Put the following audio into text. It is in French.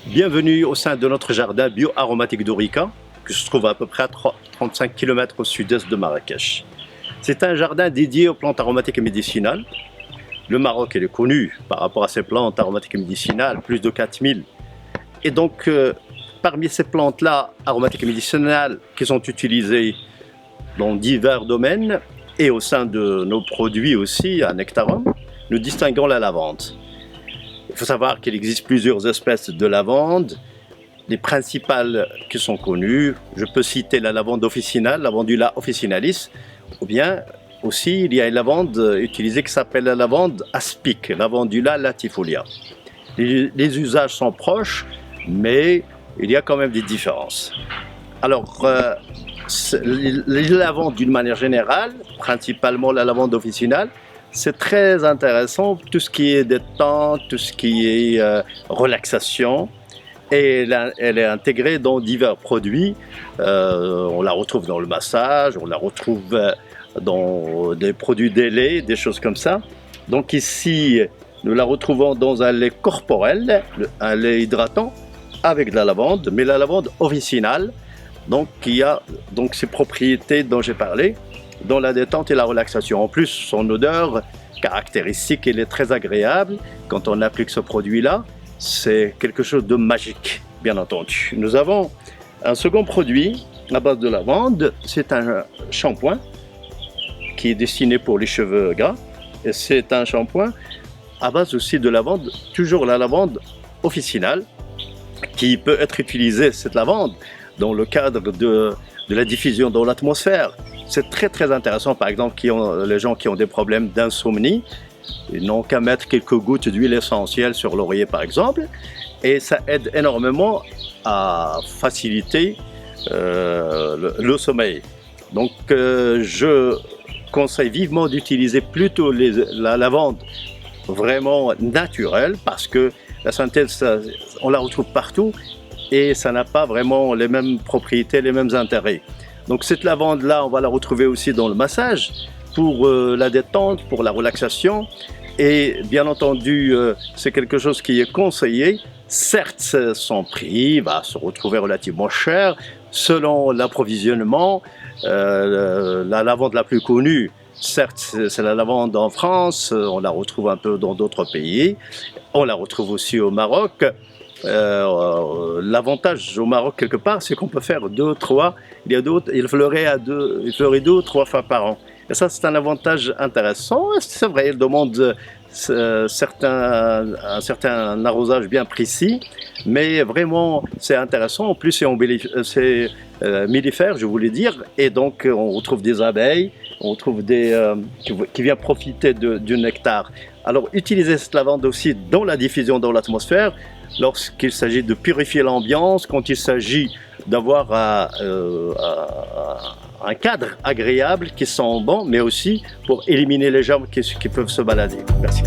Bienvenue au sein de notre jardin bio-aromatique d'Orica, qui se trouve à peu près à 35 km au sud-est de Marrakech. C'est un jardin dédié aux plantes aromatiques et médicinales. Le Maroc est connu par rapport à ces plantes aromatiques et médicinales, plus de 4000. Et donc, parmi ces plantes-là, aromatiques et médicinales, qui sont utilisées dans divers domaines, et au sein de nos produits aussi, à Nectarum, nous distinguons la lavande. Il faut savoir qu'il existe plusieurs espèces de lavande. Les principales qui sont connues, je peux citer la lavande officinale, Lavandula officinalis, ou bien aussi il y a une lavande utilisée qui s'appelle la lavande aspic, Lavandula latifolia. Les usages sont proches, mais il y a quand même des différences. Alors, les lavandes d'une manière générale, principalement la lavande officinale, c'est très intéressant, tout ce qui est détente, tout ce qui est relaxation. Et elle est intégrée dans divers produits. On la retrouve dans le massage, on la retrouve dans des produits de lait, des choses comme ça. Donc ici, nous la retrouvons dans un lait corporel, un lait hydratant avec de la lavande, mais la lavande officinale, donc qui a donc ces propriétés dont j'ai parlé, dans la détente et la relaxation. En plus, son odeur caractéristique, elle est très agréable quand on applique ce produit-là. C'est quelque chose de magique, bien entendu. Nous avons un second produit à base de lavande. C'est un shampoing qui est destiné pour les cheveux gras. Et c'est un shampoing à base aussi de lavande, toujours la lavande officinale, qui peut être utilisée, cette lavande, dans le cadre de la diffusion dans l'atmosphère. C'est très très intéressant, par exemple, les gens qui ont des problèmes d'insomnie, ils n'ont qu'à mettre quelques gouttes d'huile essentielle sur l'oreiller par exemple, et ça aide énormément à faciliter le sommeil. Donc je conseille vivement d'utiliser plutôt la lavande vraiment naturelle, parce que la synthèse, on la retrouve partout et ça n'a pas vraiment les mêmes propriétés, les mêmes intérêts. Donc cette lavande-là, on va la retrouver aussi dans le massage, pour la détente, pour la relaxation. Et bien entendu, c'est quelque chose qui est conseillé. Certes, son prix va se retrouver relativement cher, selon l'approvisionnement. La lavande la plus connue, certes, c'est la lavande en France, on la retrouve un peu dans d'autres pays. On la retrouve aussi au Maroc. L'avantage au Maroc quelque part, c'est qu'on peut faire il fleurit 2 ou 3 fois par an. Et ça, c'est un avantage intéressant. C'est vrai, il demande un certain arrosage bien précis, mais vraiment, c'est intéressant. En plus, c'est mellifère, je voulais dire, et donc on retrouve des abeilles, on retrouve qui viennent profiter du nectar. Alors, utilisez cette lavande aussi dans la diffusion dans l'atmosphère, lorsqu'il s'agit de purifier l'ambiance, quand il s'agit d'avoir un cadre agréable qui sent bon, mais aussi pour éliminer les germes qui peuvent se balader. Merci.